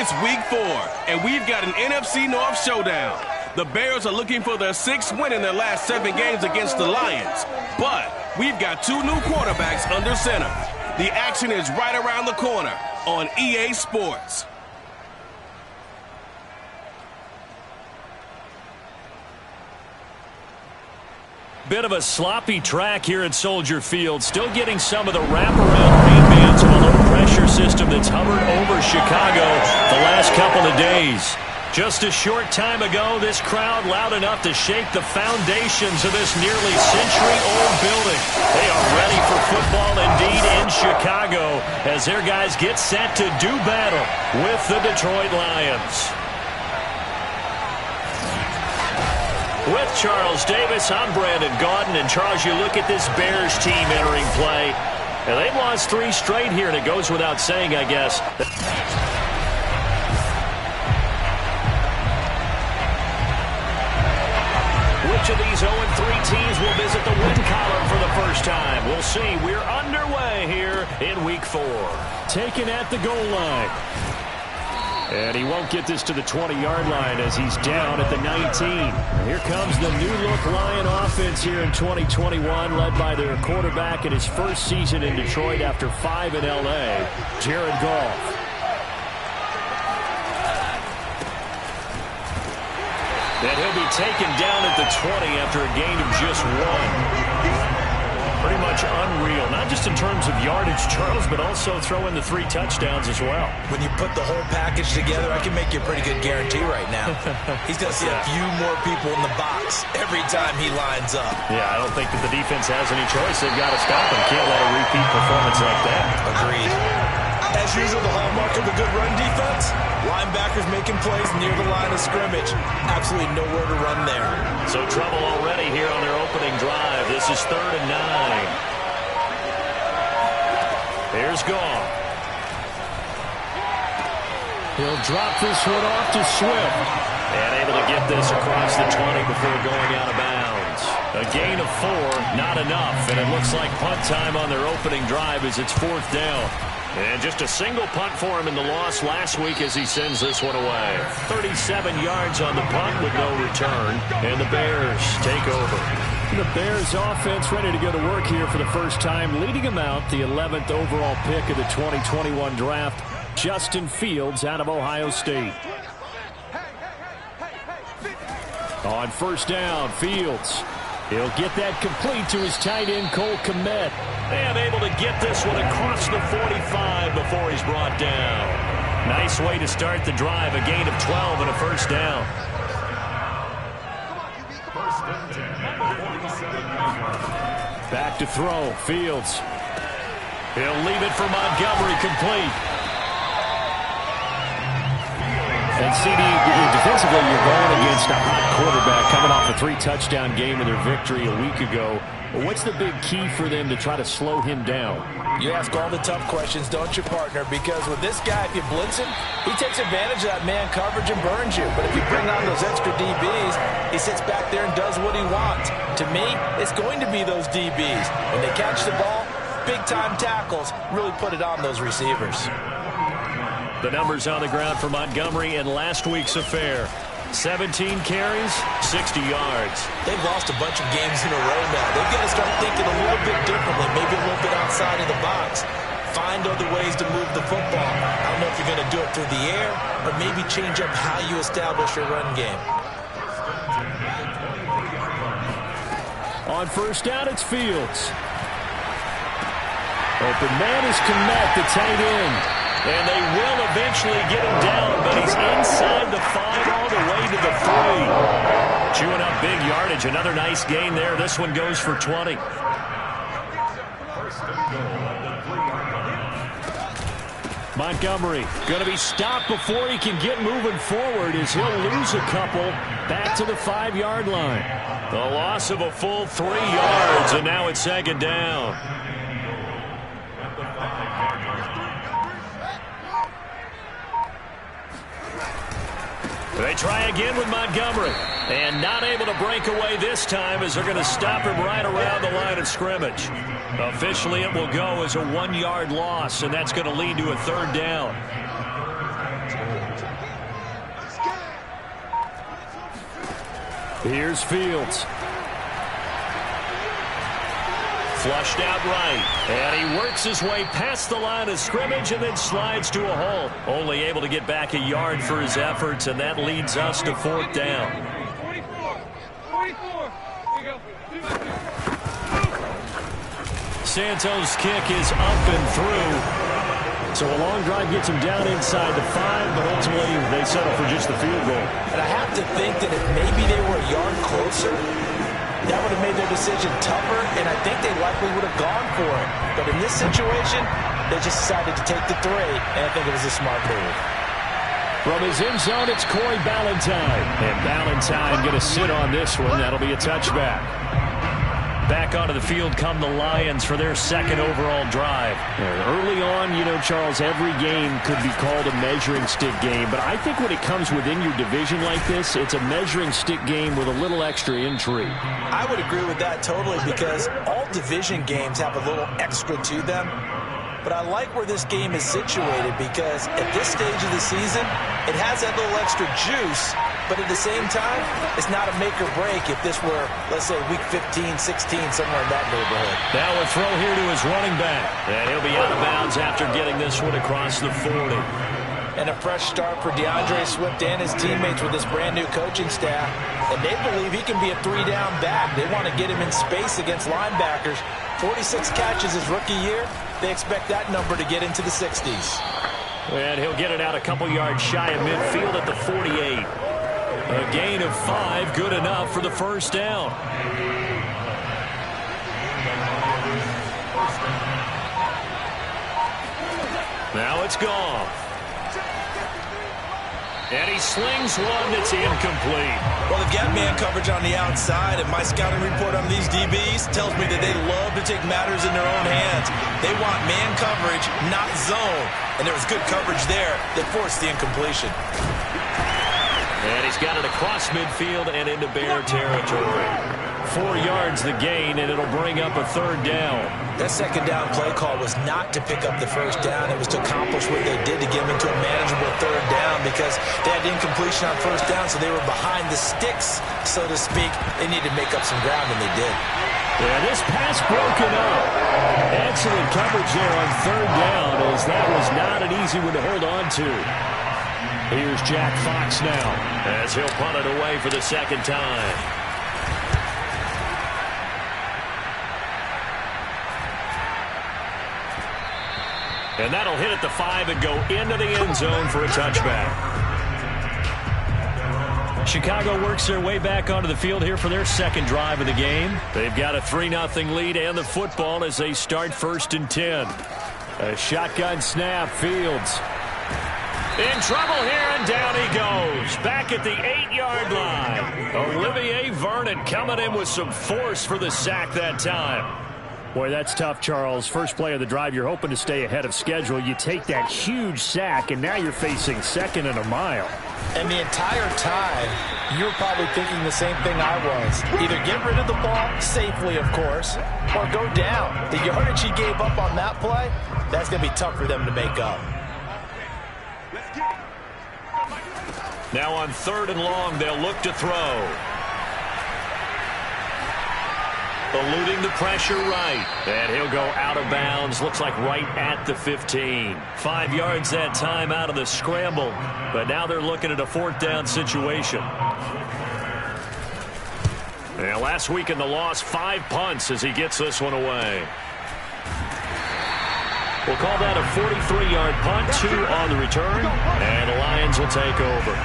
It's week 4, and we've got an NFC North showdown. The Bears are looking for their 6th win in their last 7 games against the Lions. But we've got 2 new quarterbacks under center. The action is right around the corner on EA Sports. Bit of a sloppy track here at Soldier Field. Still getting some of the wraparound rain bands of a low-pressure system that's hovered over Chicago the last couple of days. Just a short time ago, this crowd loud enough to shake the foundations of this nearly century-old building. They are ready for football indeed in Chicago as their guys get set to do battle with the Detroit Lions. With Charles Davis, I'm Brandon Gaudin. And Charles, you look at this Bears team entering play, and they've lost 3 straight here, and it goes without saying, I guess. Which of these 0-3 teams will visit the win column for the first time? We'll see. We're underway here in Week 4. Taken at the goal line. And he won't get this to the 20-yard line as he's down at the 19. Here comes the new-look Lion offense here in 2021, led by their quarterback in his first season in Detroit after 5 in L.A., Jared Goff. And he'll be taken down at the 20 after a gain of just 1. Pretty much unreal, not just in terms of yardage, Charles, but also throw in the 3 touchdowns as well. When you put the whole package together, I can make you a pretty good guarantee right now. He's going to see a few more people in the box every time he lines up. Yeah, I don't think that the defense has any choice. They've got to stop him. Can't let a repeat performance like that. Agreed. As usual, the hallmark of a good run defense, linebackers making plays near the line of scrimmage. Absolutely nowhere to run there. So trouble already here on their opening drive. This is 3rd and 9. Here's Goff. He'll drop this one off to Swift. And able to get this across the 20 before going out of bounds. A gain of 4, not enough. And it looks like punt time on their opening drive as it's 4th down. And just a single punt for him in the loss last week as he sends this one away. 37 yards on the punt with no return. And the Bears take over. The Bears offense ready to go to work here for the first time, leading them out the 11th overall pick of the 2021 draft, Justin Fields out of Ohio State. On first down, Fields. He'll get that complete to his tight end, Cole Kmet. And able to get this one across the 45 before he's brought down. Nice way to start the drive. A gain of 12 and a first down. Back to throw. Fields. He'll leave it for Montgomery complete. And CD, defensively, you're going against a hot quarterback coming off a 3-touchdown game in their victory a week ago. What's the big key for them to try to slow him down? You ask all the tough questions, don't you, partner? Because with this guy, if you blitz him, he takes advantage of that man coverage and burns you. But if you bring on those extra DBs, he sits back there and does what he wants. To me, it's going to be those DBs. When they catch the ball, big-time tackles really put it on those receivers. The numbers on the ground for Montgomery in last week's affair. 17 carries, 60 yards. They've lost a bunch of games in a row now. They've got to start thinking a little bit differently, maybe a little bit outside of the box. Find other ways to move the football. I don't know if you're going to do it through the air or maybe change up how you establish your run game. On first down, it's Fields. Open man is Kmet, the tight end. And they will eventually get him down, but he's inside the 5 all the way to the 3. Chewing up big yardage. Another nice gain there. This one goes for 20. Montgomery going to be stopped before he can get moving forward as he'll lose a couple back to the 5-yard line. The loss of a full 3 yards, and now it's 2nd down. They try again with Montgomery. And not able to break away this time as they're going to stop him right around the line of scrimmage. Officially, it will go as a 1-yard loss, and that's going to lead to a 3rd down. Here's Fields. Flushed out right. And he works his way past the line of scrimmage and then slides to a halt. Only able to get back a yard for his efforts, and that leads us to 4th down. Santos' kick is up and through. So a long drive gets him down inside the 5, but ultimately they settle for just the field goal. And I have to think that if maybe they were a yard closer, that would have made their decision tougher, and I think they likely would have gone for it. But in this situation, they just decided to take the 3, and I think it was a smart move. From his end zone, it's Corey Ballantyne. And Ballantyne going to sit on this one. That'll be a touchback. Back onto the field come the Lions for their 2nd overall drive. Early on, you know, Charles, every game could be called a measuring stick game. But I think when it comes within your division like this, it's a measuring stick game with a little extra intrigue. I would agree with that totally, because all division games have a little extra to them. But I like where this game is situated, because at this stage of the season, it has that little extra juice. But at the same time, it's not a make or break if this were, let's say, week 15, 16, somewhere in that neighborhood. Now a throw here to his running back. And he'll be out of bounds after getting this one across the 40. And a fresh start for DeAndre Swift and his teammates with this brand-new coaching staff. And they believe he can be a 3-down back. They want to get him in space against linebackers. 46 catches his rookie year. They expect that number to get into the 60s. And he'll get it out a couple yards shy of midfield at the 48. A gain of 5, good enough for the 1st down. Now it's gone. And he slings one that's incomplete. Well, they've got man coverage on the outside, and my scouting report on these DBs tells me that they love to take matters in their own hands. They want man coverage, not zone. And there was good coverage there that forced the incompletion. And he's got it across midfield and into Bear territory. 4 yards the gain, and it'll bring up a 3rd down. That 2nd down play call was not to pick up the 1st down. It was to accomplish what they did to get them into a manageable 3rd down, because they had incompletion on 1st down, so they were behind the sticks, so to speak. They needed to make up some ground, and they did. Yeah, this pass broken up. Excellent coverage there on 3rd down, as that was not an easy one to hold on to. Here's Jack Fox now, as he'll punt it away for the 2nd time. And that'll hit at the 5 and go into the end zone for a touchback. Chicago works their way back onto the field here for their 2nd drive of the game. They've got a 3-0 lead and the football as they start 1st and 10. A shotgun snap, Fields. In trouble here, and down he goes. Back at the 8-yard line. Olivier Vernon coming in with some force for the sack that time. Boy, that's tough, Charles. First play of the drive, you're hoping to stay ahead of schedule. You take that huge sack, and now you're facing 2nd and a mile. And the entire time, you were probably thinking the same thing I was. Either get rid of the ball, safely, of course, or go down. The yardage he gave up on that play, that's going to be tough for them to make up. Now on 3rd and long, they'll look to throw. Eluding the pressure right. And he'll go out of bounds. Looks like right at the 15. 5 yards that time out of the scramble. But now they're looking at a 4th down situation. And last week in the loss, 5 punts as he gets this one away. We'll call that a 43-yard punt, 2 on the return. And the Lions will take over.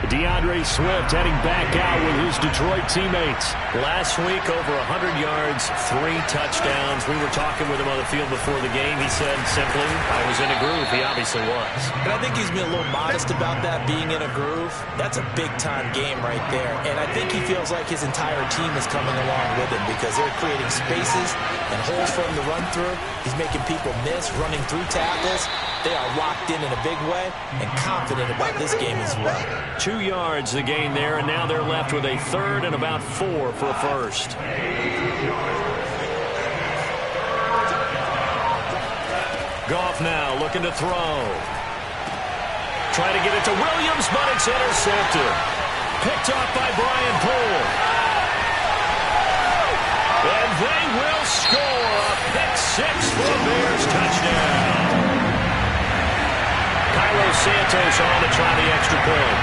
DeAndre Swift heading back out with his Detroit teammates. Last week, over 100 yards, 3 touchdowns. We were talking with him on the field before the game. He said simply, I was in a groove. He obviously was. And I think he's been a little modest about that, being in a groove. That's a big-time game right there. And I think he feels like his entire team is coming along with him, because they're creating spaces and holes for him to run through. He's making people miss, running through tackles. They are locked in a big way and confident about this game as well. 2 yards the gain there, and now they're left with a 3rd and about 4 for a first. Goff now looking to throw. Trying to get it to Williams, but it's intercepted. Picked off by Brian Poole. And they will score a pick six for a Bears touchdown. Carlos Santos on to try the extra point.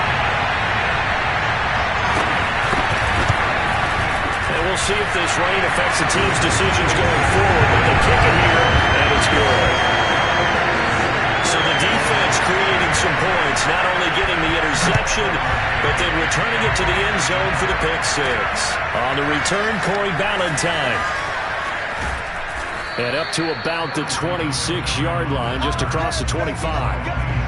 And we'll see if this rain affects the team's decisions going forward. But they kick it here, and it's good. So the defense creating some points, not only getting the interception, but then returning it to the end zone for the pick six. On the return, Corey Ballantyne. And up to about the 26-yard line, just across the 25.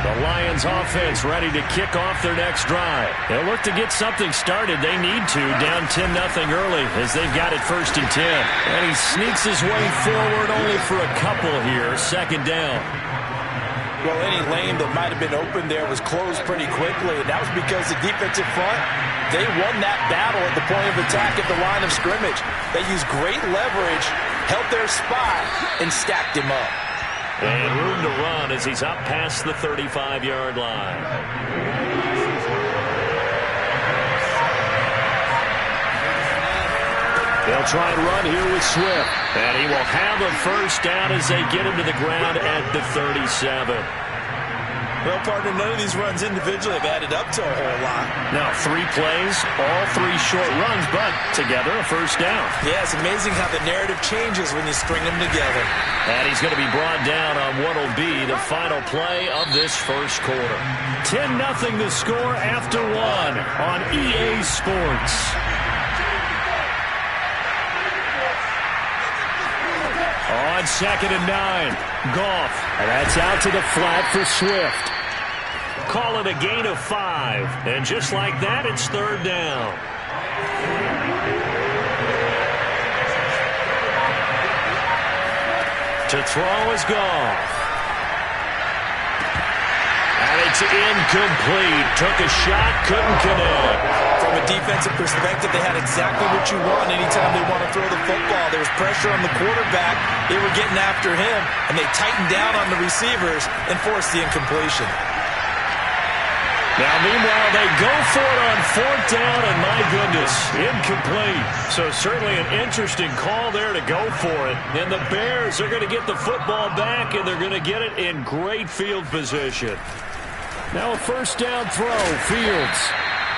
The Lions offense ready to kick off their next drive. They'll look to get something started. They need to, down 10-0 early as they've got it 1st and 10. And he sneaks his way forward only for a couple here. 2nd down. Well, any lane that might have been open there was closed pretty quickly, and that was because the defensive front, they won that battle at the point of attack at the line of scrimmage. They used great leverage, held their spot, and stacked him up. And room to run as he's up past the 35-yard line. They'll try and run here with Swift. And he will have a first down as they get him to the ground at the 37. Well, partner, none of these runs individually have added up to a whole lot. Now, 3 plays, all 3 short runs, but together a first down. Yeah, it's amazing how the narrative changes when you string them together. And he's going to be brought down on what will be the final play of this first quarter. 10-0 the score after 1 on EA Sports. On 2nd and 9, Goff. And that's out to the flat for Swift. Call it a gain of 5. And just like that, it's 3rd down. To throw is Goff. And it's incomplete. Took a shot, couldn't connect. From a defensive perspective, they had exactly what you want anytime they want to throw the football. There was pressure on the quarterback. They were getting after him, and they tightened down on the receivers and forced the incompletion. Now, meanwhile, they go for it on 4th down, and my goodness, incomplete. So certainly an interesting call there to go for it. And the Bears are going to get the football back, and they're going to get it in great field position. Now a first down throw, Fields.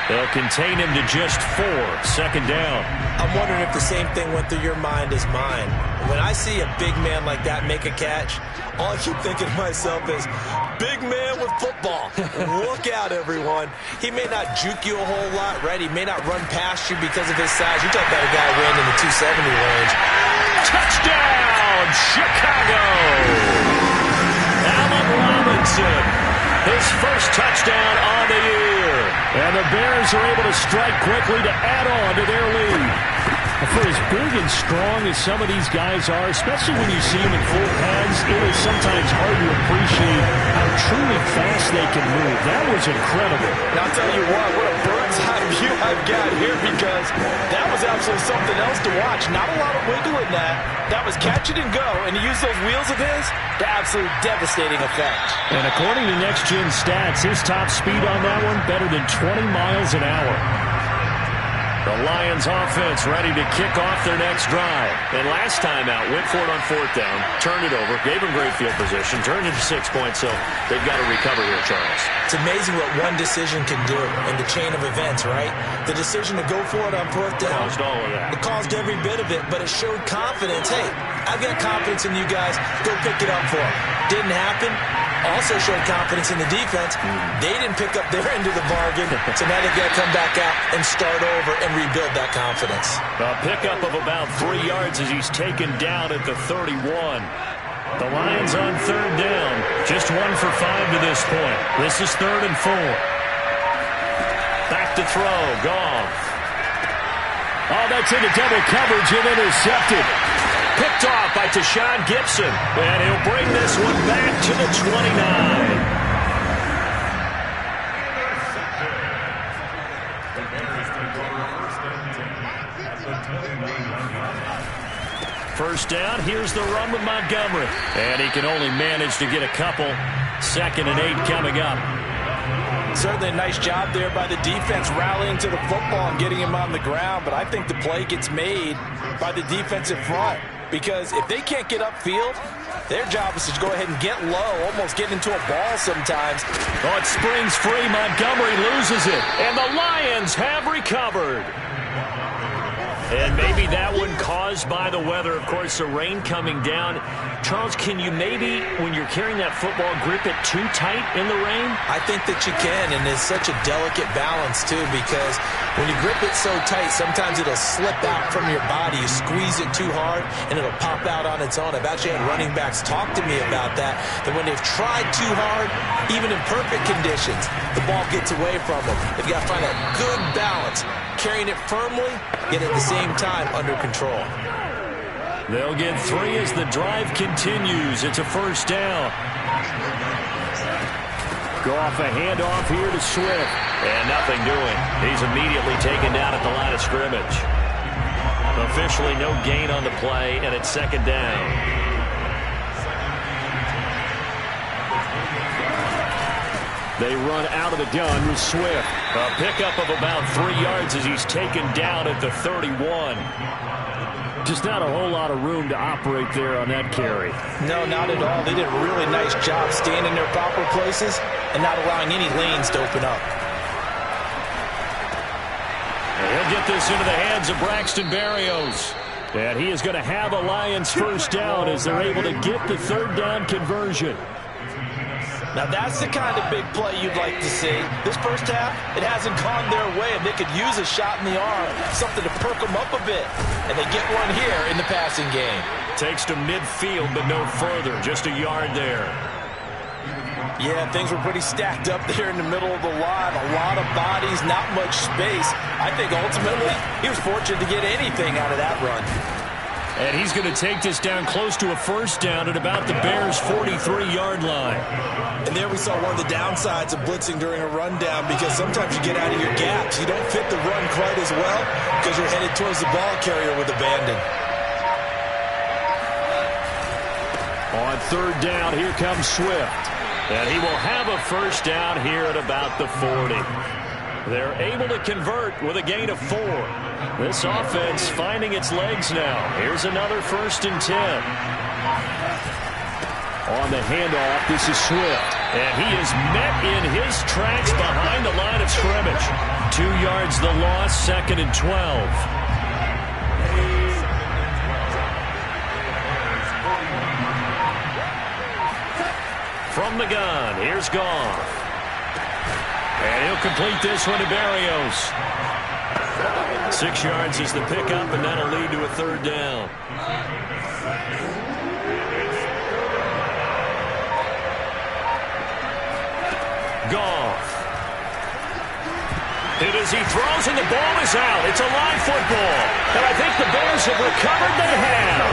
They'll contain him to just 4, 2nd down. I'm wondering if the same thing went through your mind as mine. When I see a big man like that make a catch, all I keep thinking to myself is, big man with football. Look out, everyone. He may not juke you a whole lot, right? He may not run past you because of his size. You're talking about a guy who ran in the 270 range. Touchdown, Chicago! Allen Robinson, his first touchdown on the year. And the Bears are able to strike quickly to add on to their lead. For as big and strong as some of these guys are, especially when you see them in full pads, it is sometimes hard to appreciate how truly fast they can move. That was incredible. Now, I'll tell you what a bird's eye view I've got here, because that was absolutely something else to watch. Not a lot of wiggle in that. That was catch it and go, and he used those wheels of his to absolutely devastating effect. And according to Next Gen Stats, his top speed on that one, better than 20 miles an hour. The Lions offense ready to kick off their next drive. And last time out, went for it on 4th down, turned it over, gave them great field position, turned it to 6 points, so they've got to recover here, Charles. It's amazing what one decision can do in the chain of events, right? The decision to go for it on 4th down. Caused all of that. It caused every bit of it, but it showed confidence. Hey, I've got confidence in you guys. Go pick it up for them. Didn't happen. Also showed confidence in the defense. They didn't pick up their end of the bargain, so now they've got to come back out and start over and rebuild that confidence. A pickup of about 3 yards as he's taken down at the 31. The Lions on 3rd down. Just 1 for 5 to this point. This is 3rd and 4. Back to throw. Goff. Oh, that's into double coverage and intercepted. Picked off by Tashawn Gibson. And he'll bring this one back to the 29. First down, here's the run with Montgomery. And he can only manage to get a couple. 2nd and 8 coming up. Certainly a nice job there by the defense rallying to the football and getting him on the ground. But I think the play gets made by the defensive front. Because if they can't get upfield, their job is to go ahead and get low, almost get into a ball sometimes. Oh, it springs free. Montgomery loses it. And the Lions have recovered. And maybe that one caused by the weather. Of course, the rain coming down. Charles, can you maybe, when you're carrying that football, grip it too tight in the rain? I think that you can, and it's such a delicate balance, too, because when you grip it so tight, sometimes it'll slip out from your body. You squeeze it too hard, and it'll pop out on its own. I've actually had running backs talk to me about that when they've tried too hard, even in perfect conditions, the ball gets away from them. They've got to find that good balance, carrying it firmly, yet at the same time under control. They'll get 3 as the drive continues. It's a first down. Goff a handoff here to Swift. And nothing doing. He's immediately taken down at the line of scrimmage. Officially no gain on the play, and it's 2nd down. They run out of the gun with Swift. A pickup of about 3 yards as he's taken down at the 31. Just not a whole lot of room to operate there on that carry. No, not at all. They did a really nice job staying in their proper places and not allowing any lanes to open up. And he'll get this into the hands of Braxton Berrios. And he is going to have a Lions first down as they're able to get the 3rd down conversion. Now, that's the kind of big play you'd like to see. This first half, it hasn't gone their way, and they could use a shot in the arm, something to perk them up a bit. And they get one here in the passing game. Takes to midfield, but no further. Just a yard there. Yeah, things were pretty stacked up there in the middle of the line. A lot of bodies, not much space. I think ultimately he was fortunate to get anything out of that run. And he's going to take this down close to a first down at about the Bears' 43-yard line. And there we saw one of the downsides of blitzing during a rundown, because sometimes you get out of your gaps. You don't fit the run quite as well because you're headed towards the ball carrier with abandon. On 3rd down, here comes Swift. And he will have a first down here at about the 40. They're able to convert with a gain of 4. This offense finding its legs now. Here's another 1st and 10. On the handoff, this is Swift. And he is met in his tracks behind the line of scrimmage. 2 yards the loss, 2nd and 12. From the gun, here's Goff. And he'll complete this one to Berrios. 6 yards is the pickup, and that'll lead to a 3rd down. Goff. Hit as he throws, and the ball is out. It's a live football. And I think the Bears have recovered. They have.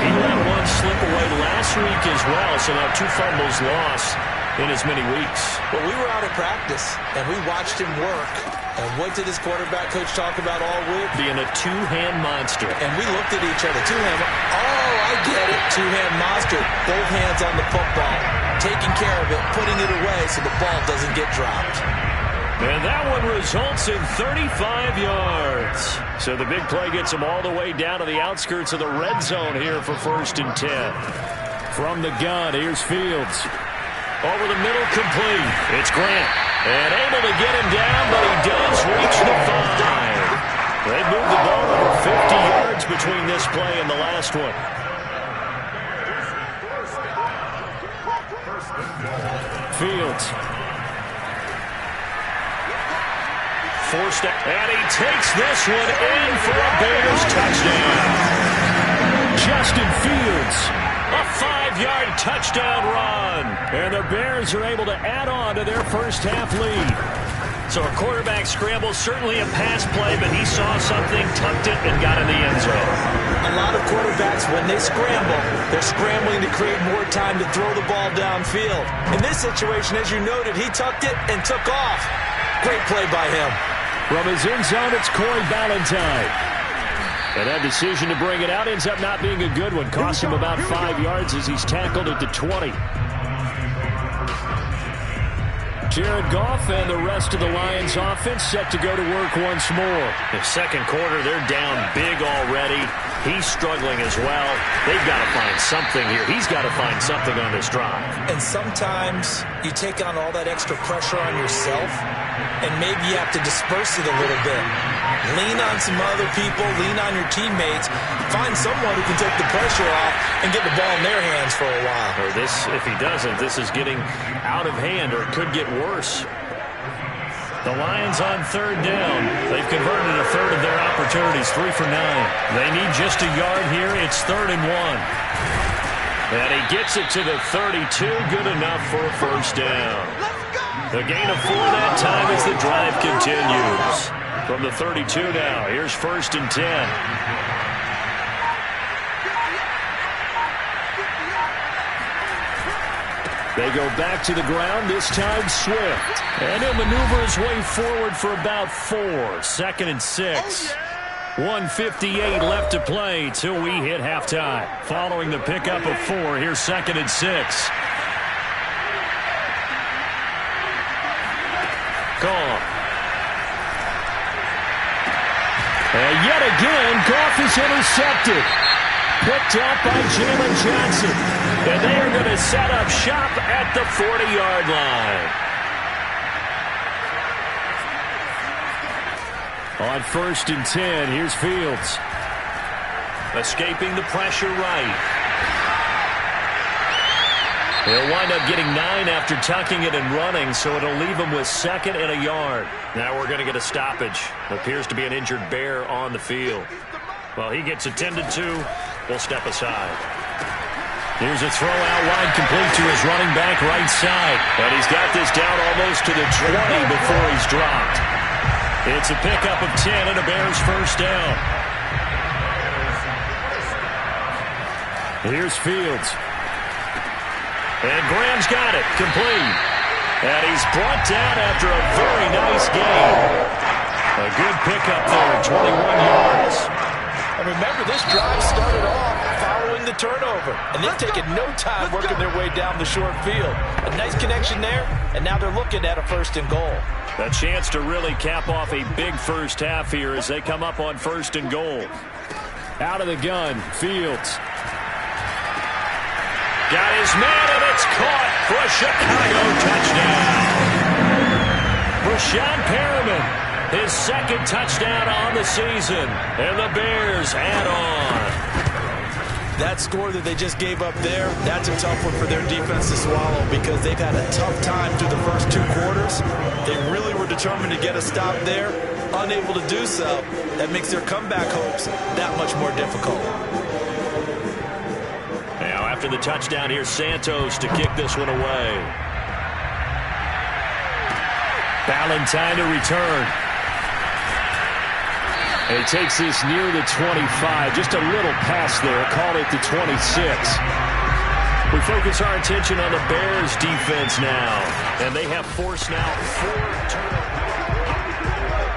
He let one slip away last week as well, so now 2 fumbles lost in as many weeks. Well, we were out at practice, and we watched him work. And what did his quarterback coach talk about all week? Being a 2-hand monster. And we looked at each other. 2-hand. Oh, I get it. 2-hand monster. Both hands on the football. Taking care of it, putting it away so the ball doesn't get dropped. And that one results in 35 yards. So the big play gets him all the way down to the outskirts of the red zone here for 1st and 10. From the gun, here's Fields. Over the middle, complete. It's Grant. And able to get him down, but he does reach the 5. They moved the ball over 50 yards between this play and the last one. Fields. Forced out, and he takes this one in for a Bears touchdown. Justin Fields, a 5-yard touchdown run. And the Bears are able to add on to their first half lead. So a quarterback scramble, certainly a pass play, but he saw something, tucked it, and got in the end zone. A lot of quarterbacks, when they scramble, they're scrambling to create more time to throw the ball downfield. In this situation, as you noted, he tucked it and took off. Great play by him. From his end zone, it's Corey Ballantyne. And that decision to bring it out ends up not being a good one. Cost him about 5 yards as he's tackled at the 20. Jared Goff and the rest of the Lions offense set to go to work once more. The second quarter, they're down big already. He's struggling as well. They've got to find something here. He's got to find something on this drive. And sometimes you take on all that extra pressure on yourself, and maybe you have to disperse it a little bit. Lean on some other people, lean on your teammates, find someone who can take the pressure off and get the ball in their hands for a while. Or this, if he doesn't, this is getting out of hand, or it could get worse. The Lions on third down. They've converted a third of their opportunities, 3 for 9. They need just a yard here. It's 3rd and 1. And he gets it to the 32. Good enough for a first down. The gain of 4 that time as the drive continues. From the 32 now, here's 1st and 10. They go back to the ground, this time Swift. And he'll maneuver his way forward for about 4. 2nd and 6. 1:58 left to play till we hit halftime. Following the pickup of 4, here's 2nd and 6. Goff. And yet again, Goff is intercepted. Picked up by Jalen Johnson. And they are going to set up shop at the 40-yard line. On 1st and 10, here's Fields. Escaping the pressure right. He'll wind up getting 9 after tucking it and running, so it'll leave him with 2nd and a yard. Now we're going to get a stoppage. Appears to be an injured Bear on the field. Well, he gets attended to. We'll step aside. Here's a throw out wide, complete to his running back right side. And he's got this down almost to the 20 before he's dropped. It's a pickup of 10 and a Bears first down. Here's Fields. And Graham's got it, complete. And he's brought down after a very nice gain. A good pickup there, 21 yards. And remember, this drive started off following the turnover. And they've taken no time working their way down the short field. A nice connection there, and now they're looking at a 1st and goal. A chance to really cap off a big first half here as they come up on 1st and goal. Out of the gun, Fields. Got his man, and it's caught for a Chicago touchdown. Breshad Perriman, his 2nd touchdown on the season, and the Bears add on. That score that they just gave up there, that's a tough one for their defense to swallow because they've had a tough time through the first 2 quarters. They really were determined to get a stop there, unable to do so. That makes their comeback hopes that much more difficult. Now after the touchdown, here's Santos to kick this one away. Ballantyne to return. And he takes this near the 25. Just a little pass there. Called it the 26. We focus our attention on the Bears defense now. And they have forced now 4 turnovers.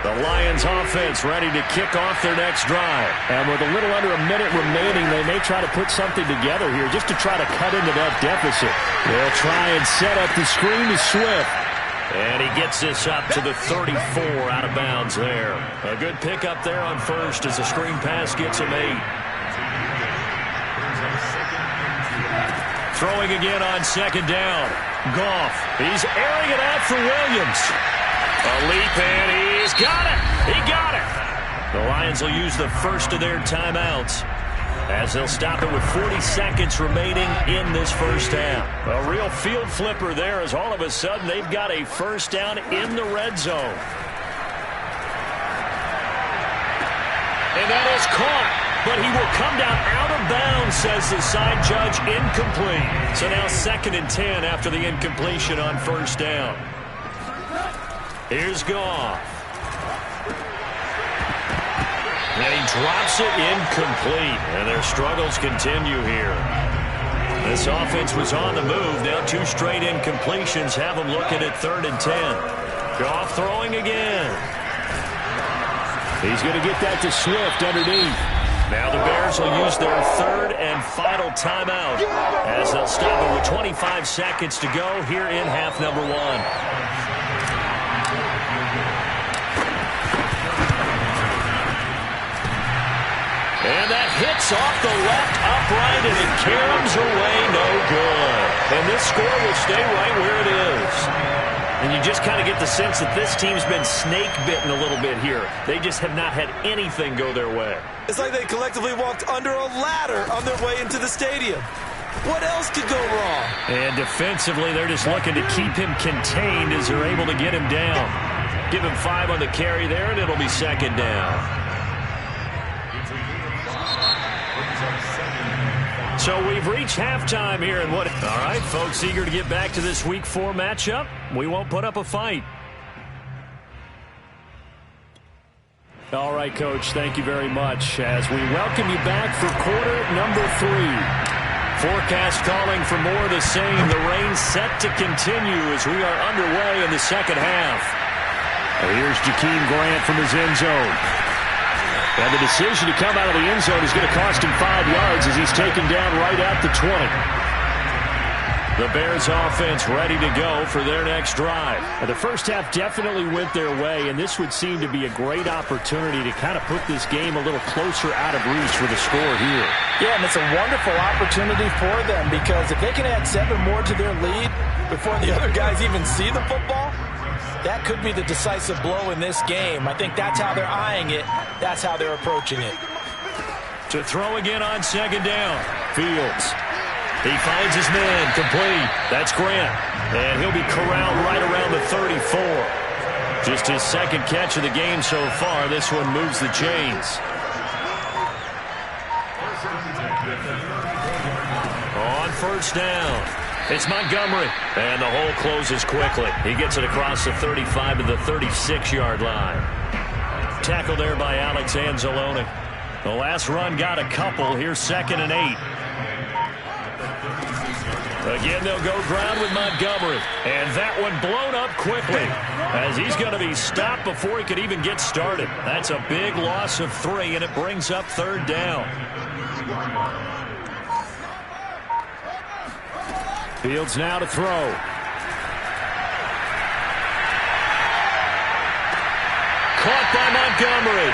The Lions offense ready to kick off their next drive. And with a little under a minute remaining, they may try to put something together here just to try to cut into that deficit. They'll try and set up the screen to Swift. And he gets this up to the 34 out of bounds there. A good pickup there on 1st as the screen pass gets him 8. Throwing again on 2nd down. Goff. He's airing it out for Williams. A leap, and he's got it. He got it. The Lions will use the first of their timeouts as they'll stop it with 40 seconds remaining in this first half. A real field flipper there as all of a sudden they've got a first down in the red zone. And that is caught, but he will come down out of bounds, says the side judge, incomplete. So now 2nd and 10 after the incompletion on first down. Here's Goff. And he drops it incomplete. And their struggles continue here. This offense was on the move. Now 2 straight incompletions have them looking at 3rd and 10. Goff throwing again. He's going to get that to Swift underneath. Now the Bears will use their third and final timeout as they'll stop it with 25 seconds to go here in half number one. And that hits off the left upright, and it caroms away no good. And this score will stay right where it is. And you just kind of get the sense that this team's been snake-bitten a little bit here. They just have not had anything go their way. It's like they collectively walked under a ladder on their way into the stadium. What else could go wrong? And defensively, they're just looking to keep him contained as they're able to get him down. Give him 5 on the carry there, and it'll be second down. So we've reached halftime here. And what? All right, folks, eager to get back to this Week 4 matchup. We won't put up a fight. All right, Coach, thank you very much as we welcome you back for quarter number 3. Forecast calling for more of the same. The rain set to continue as we are underway in the second half. Here's Jakeem Grant from his end zone. And the decision to come out of the end zone is going to cost him 5 yards as he's taken down right at the 20. The Bears offense ready to go for their next drive. The first half definitely went their way, and this would seem to be a great opportunity to kind of put this game a little closer out of reach with a score here. Yeah, and it's a wonderful opportunity for them because if they can add 7 more to their lead before the other guys even see the football, that could be the decisive blow in this game. I think that's how they're eyeing it. That's how they're approaching it. To throw again on second down. Fields. He finds his man. Complete. That's Grant. And he'll be corralled right around the 34. Just his second catch of the game so far. This one moves the chains. On first down. It's Montgomery, and the hole closes quickly. He gets it across the 35 to the 36-yard line. Tackle there by Alex Anzalone. The last run got a couple. Here's 2nd and 8. Again, they'll go ground with Montgomery, and that one blown up quickly as he's going to be stopped before he could even get started. That's a big loss of 3, and it brings up 3rd down. Fields now to throw. Caught by Montgomery.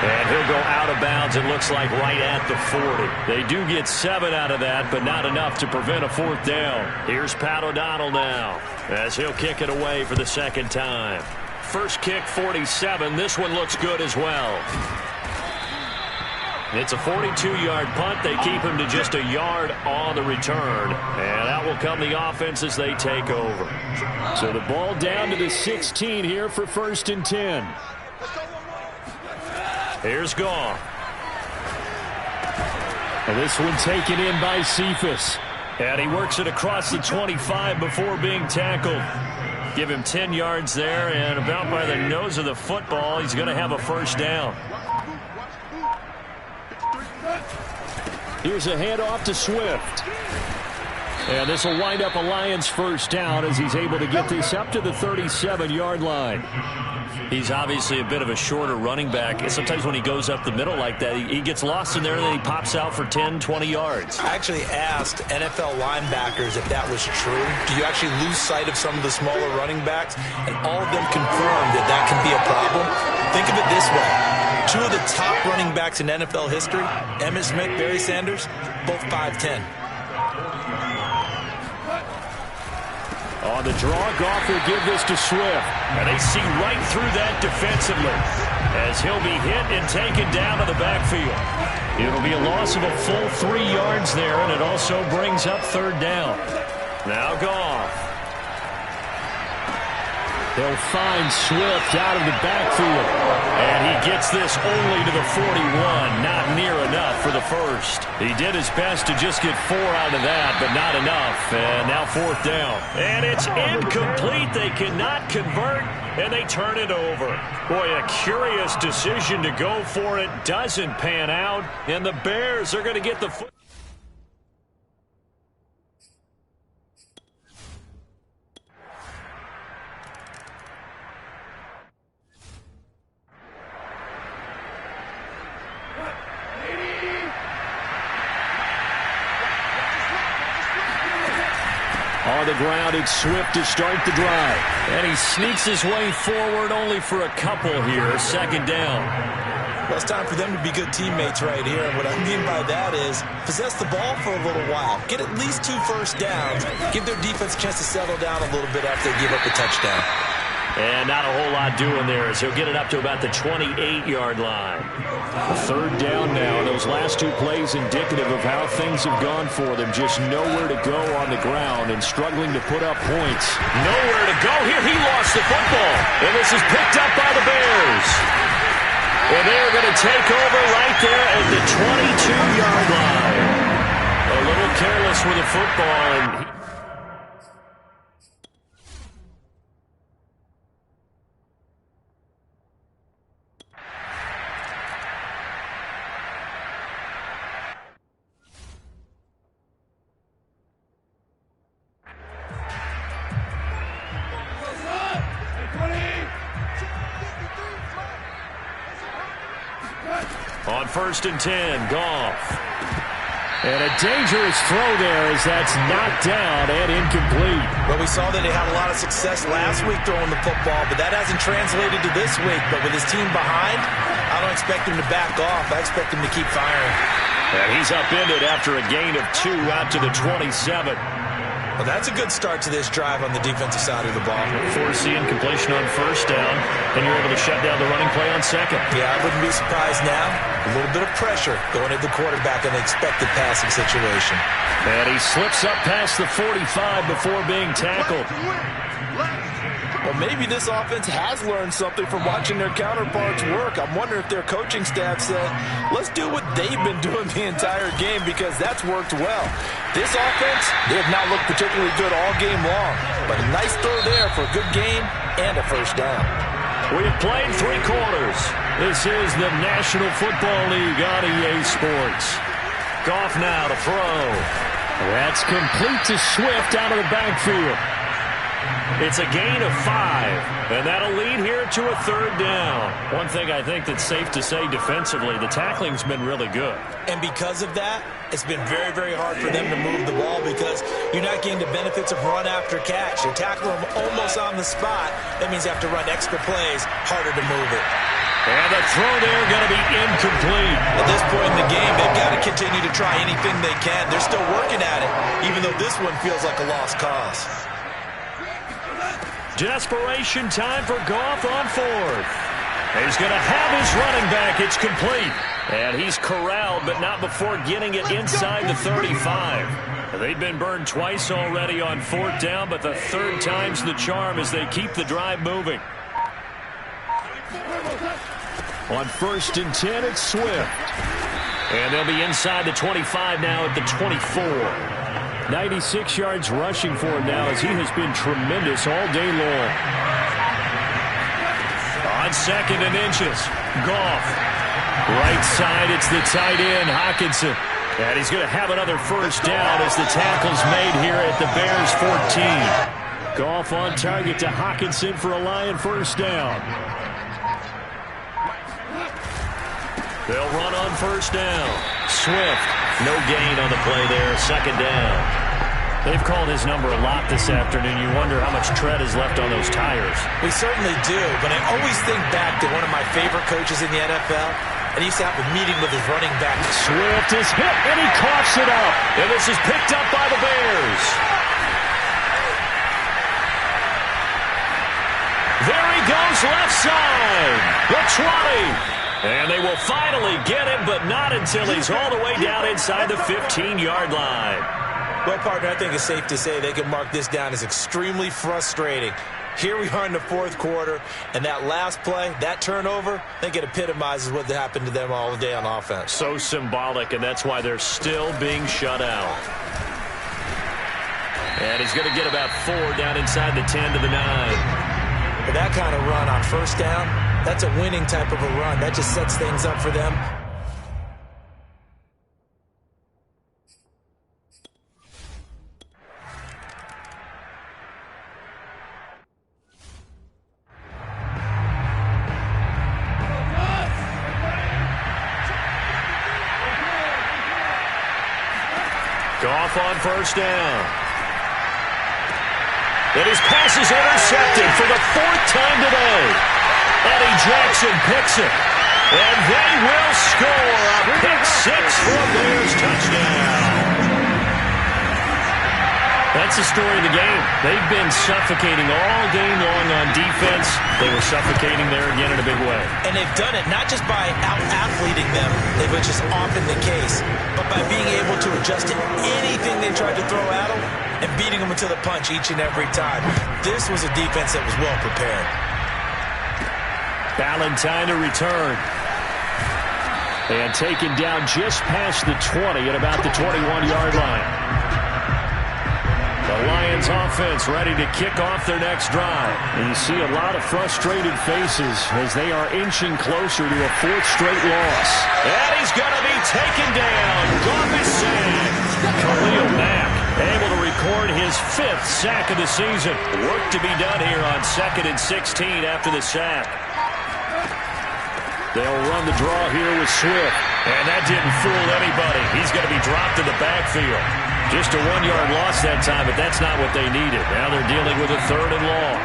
And he'll go out of bounds, it looks like, right at the 40. They do get 7 out of that, but not enough to prevent a 4th down. Here's Pat O'Donnell now as he'll kick it away for the second time. First kick, 47. This one looks good as well. It's a 42-yard punt. They keep him to just a yard on the return. And out will come the offense as they take over. So the ball down to the 16 here for 1st and 10. Here's Goff. And this one taken in by Cephas. And he works it across the 25 before being tackled. Give him 10 yards there, and about by the nose of the football, he's going to have a 1st down. Here's a handoff to Swift. And this will wind up a Lions 1st down as he's able to get this up to the 37-yard line. He's obviously a bit of a shorter running back. And sometimes when he goes up the middle like that, he gets lost in there and then he pops out for 10, 20 yards. I actually asked NFL linebackers if that was true. Do you actually lose sight of some of the smaller running backs? And all of them confirmed that that can be a problem. Think of it this way. 2 of the top running backs in NFL history, Emmitt Smith, Barry Sanders, both 5'10". On the draw, Goff will give this to Swift. And they see right through that defensively as he'll be hit and taken down to the backfield. It'll be a loss of a full 3 yards there, and it also brings up 3rd down. Now Goff. They'll find Swift out of the backfield. And he gets this only to the 41. Not near enough for the 1st. He did his best to just get 4 out of that, but not enough. And now 4th down. And it's incomplete. They cannot convert, and they turn it over. Boy, a curious decision to go for it. Doesn't pan out, and the Bears are going to get the foot. the ground. It's Swift to start the drive. And he sneaks his way forward only for a couple here. Second down. Well, it's time for them to be good teammates right here. And what I mean by that is possess the ball for a little while. Get at least 2 first downs. Give their defense a chance to settle down a little bit after they give up a touchdown. And not a whole lot doing there as he'll get it up to about the 28-yard line. Third down now. Those last 2 plays indicative of how things have gone for them. Just nowhere to go on the ground and struggling to put up points. Nowhere to go. Here he lost the football. And this is picked up by the Bears. And they're going to take over right there at the 22-yard line. A little careless with the football. And on 1st and 10, Goff. And a dangerous throw there as that's knocked down and incomplete. Well, we saw that they had a lot of success last week throwing the football, but that hasn't translated to this week. But with his team behind, I don't expect him to back off. I expect him to keep firing. And he's upended after a gain of 2 out to the 27. Well, that's a good start to this drive on the defensive side of the ball. Force the incompletion on 1st down, and you're able to shut down the running play on 2nd. Yeah, I wouldn't be surprised now. A little bit of pressure going at the quarterback in the expected passing situation. And he slips up past the 45 before being tackled. Well, maybe this offense has learned something from watching their counterparts work. I'm wondering if their coaching staff said, let's do what they've been doing the entire game because that's worked well. This offense, they have not looked particularly good all game long, but a nice throw there for a good gain and a first down. We have played 3 quarters. This is the National Football League on EA Sports. Goff now to throw. That's complete to Swift out of the backfield. It's a gain of 5, and that'll lead here to a 3rd down. One thing I think that's safe to say defensively, the tackling's been really good. And because of that, it's been very, very hard for them to move the ball because you're not getting the benefits of run after catch. You're tackling them almost on the spot. That means you have to run extra plays, harder to move it. And the throw there going to be incomplete. At this point in the game, they've got to continue to try anything they can. They're still working at it, even though this one feels like a lost cause. Desperation time for Goff on 4th. He's going to have his running back. It's complete. And he's corralled, but not before getting it inside the 35. They've been burned twice already on 4th down, but the 3rd time's the charm as they keep the drive moving. On 1st and 10, it's Swift. And they'll be inside the 25 now at the 24. 96 yards rushing for him now as he has been tremendous all day long. On 2nd and inches, Goff. Right side, it's the tight end, Hockenson. And he's going to have another first down as the tackle's made here at the Bears 14. Goff on target to Hockenson for a Lion first down. They'll run on 1st down. Swift, no gain on the play there, 2nd down. They've called his number a lot this afternoon. You wonder how much tread is left on those tires. We certainly do, but I always think back to one of my favorite coaches in the NFL, and he used to have a meeting with his running back. Swift is hit, and he coughs it up. And this is picked up by the Bears. There he goes, left side. The 20. And they will finally get him, but not until he's all the way down inside the 15-yard line. Well, partner, I think it's safe to say they can mark this down as extremely frustrating. Here we are in the 4th quarter, and that last play, that turnover, I think it epitomizes what happened to them all day on offense. So symbolic, and that's why they're still being shut out. And he's going to get about 4 down inside the 10 to the 9. But that kind of run on 1st down, that's a winning type of a run. That just sets things up for them. Goff on 1st down. And his pass is intercepted for the 4th time today. Eddie Jackson picks it. And they will score a pick-6 for a Bears touchdown. That's the story of the game. They've been suffocating all game long on defense. They were suffocating there again in a big way. And they've done it not just by out-athleting them, which is often the case, but by being able to adjust to anything they tried to throw at them and beating them until the punch each and every time. This was a defense that was well prepared. Ballantyne to return. And taken down just past the 20 at about the 21-yard line. The Lions offense ready to kick off their next drive. And you see a lot of frustrated faces as they are inching closer to a 4th straight loss. And he's going to be taken down. Goff is sacked. Khalil Mack able to record his 5th sack of the season. Work to be done here on 2nd and 16 after the sack. They'll run the draw here with Swift. And that didn't fool anybody. He's going to be dropped in the backfield. Just a 1-yard loss that time, but that's not what they needed. Now they're dealing with a 3rd and long.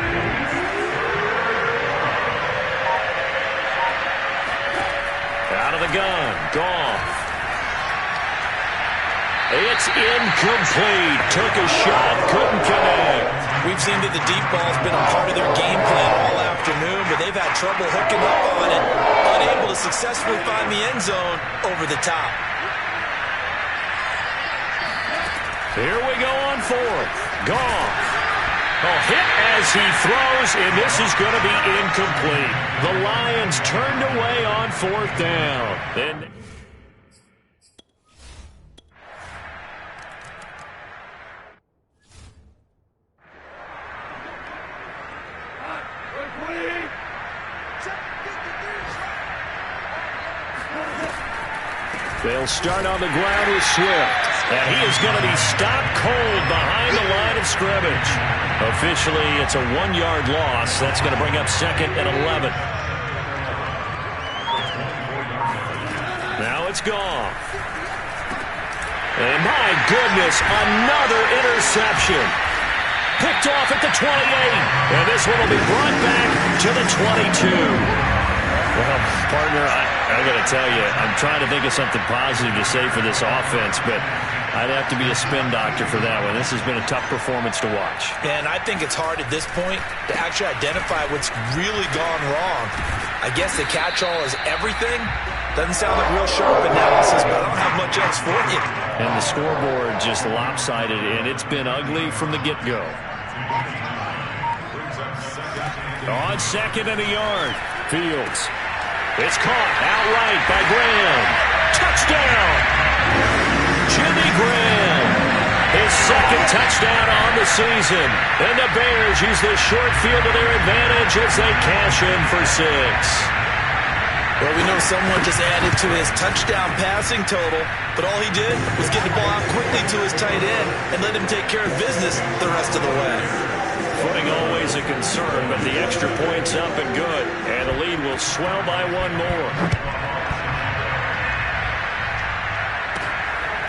Out of the gun. Goff. It's incomplete. Took a shot, couldn't connect. We've seen that the deep ball's been a part of their game plan all afternoon, but they've had trouble hooking up on it, unable to successfully find the end zone over the top. Here we go on 4th. Goff. A hit as he throws, and this is going to be incomplete. The Lions turned away on 4th down. Then they'll start on the ground with Swift. And he is going to be stopped cold behind the line of scrimmage. Officially, it's a 1-yard loss. That's going to bring up 2nd and 11. Now it's Goff. And my goodness, another interception. Picked off at the 28. And this one will be brought back to the 22. Well, partner, I got to tell you, I'm trying to think of something positive to say for this offense, but I'd have to be a spin doctor for that one. This has been a tough performance to watch. And I think it's hard at this point to actually identify what's really gone wrong. I guess the catch-all is everything. Doesn't sound like real sharp analysis, but I don't have much else for you. And the scoreboard just lopsided, and it's been ugly from the get-go. On 2nd and a yard, Fields. It's caught outright by Graham. Touchdown! Jimmy Graham. His 2nd touchdown on the season. And the Bears use the short field to their advantage as they cash in for 6. Well, we know someone just added to his touchdown passing total, but all he did was get the ball out quickly to his tight end and let him take care of business the rest of the way. Footing always a concern, but the extra point's up and good. And the lead will swell by 1 more.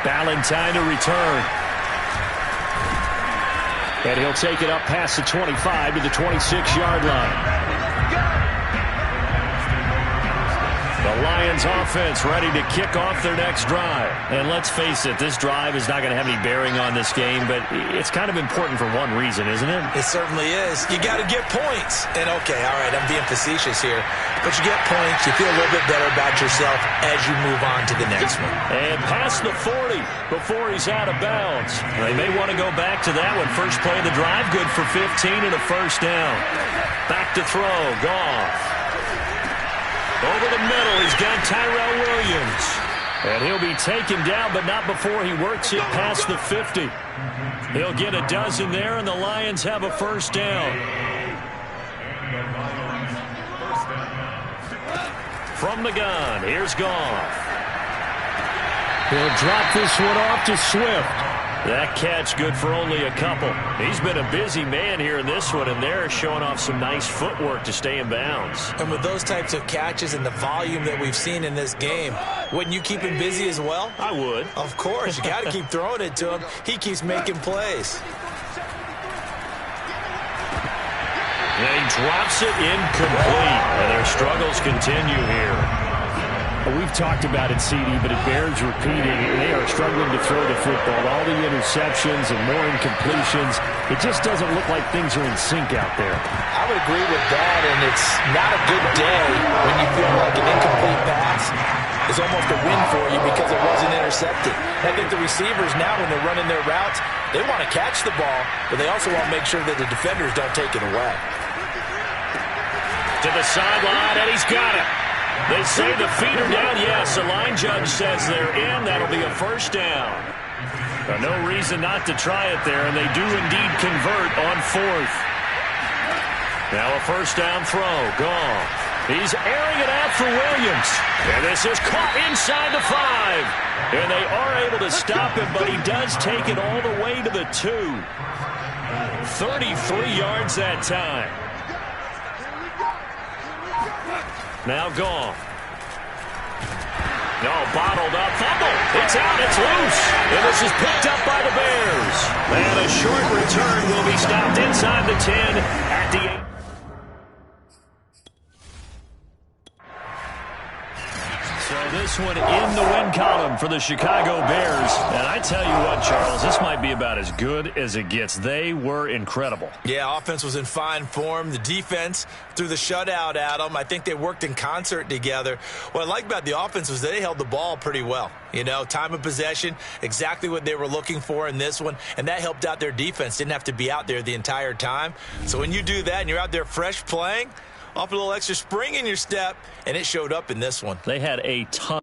Ballantyne to return. And he'll take it up past the 25 to the 26-yard line. The Lions offense ready to kick off their next drive. And let's face it, this drive is not going to have any bearing on this game, but it's kind of important for one reason, isn't it? It certainly is. You got to get points. And okay, all right, I'm being facetious here, but you get points, you feel a little bit better about yourself as you move on to the next one. And past the 40 before he's out of bounds. They may want to go back to that one. First play of the drive, good for 15 and a first down. Back to throw, Goff. Over the middle, he's got Tyrell Williams. And he'll be taken down, but not before he works it past the 50. He'll get a dozen there, and the Lions have a first down. From the gun, here's Goff. He'll drop this one off to Swift. That catch good for only a couple. He's been a busy man here in this one, and they're showing off some nice footwork to stay in bounds. And with those types of catches and the volume that we've seen in this game, wouldn't you keep him busy as well? I would. Of course. You got to keep throwing it to him. He keeps making plays. drops it incomplete. And their struggles continue here. We've talked about it, CD, but it bears repeating. They are struggling to throw the football. All the interceptions and more incompletions. It just doesn't look like things are in sync out there. I would agree with that, and it's not a good day when you feel like an incomplete pass is almost a win for you because it wasn't intercepted. I think the receivers now, when they're running their routes, they want to catch the ball, but they also want to make sure that the defenders don't take it away. To the sideline, and he's got it. They say the feet are down. Yes, the line judge says they're in. That'll be a first down. No reason not to try it there, and they do indeed convert on fourth. Now a first down throw. Gone. He's airing it out for Williams. And this is caught inside the 5. And they are able to stop him, but he does take it all the way to the 2. 33 yards that time. Now gone. No, bottled up. Fumble. It's out. It's loose. And this is picked up by the Bears. And a short return will be stopped inside the 10 at the 8. So this one in the win column for the Chicago Bears. And I tell you what, Charles, this might be about as good as it gets. They were incredible. Yeah, offense was in fine form. The defense threw the shutout at them. I think they worked in concert together. What I like about the offense was they held the ball pretty well. You know, time of possession, exactly what they were looking for in this one. And that helped out their defense. Didn't have to be out there the entire time. So when you do that and you're out there fresh playing, off a little extra spring in your step, and it showed up in this one. They had a ton.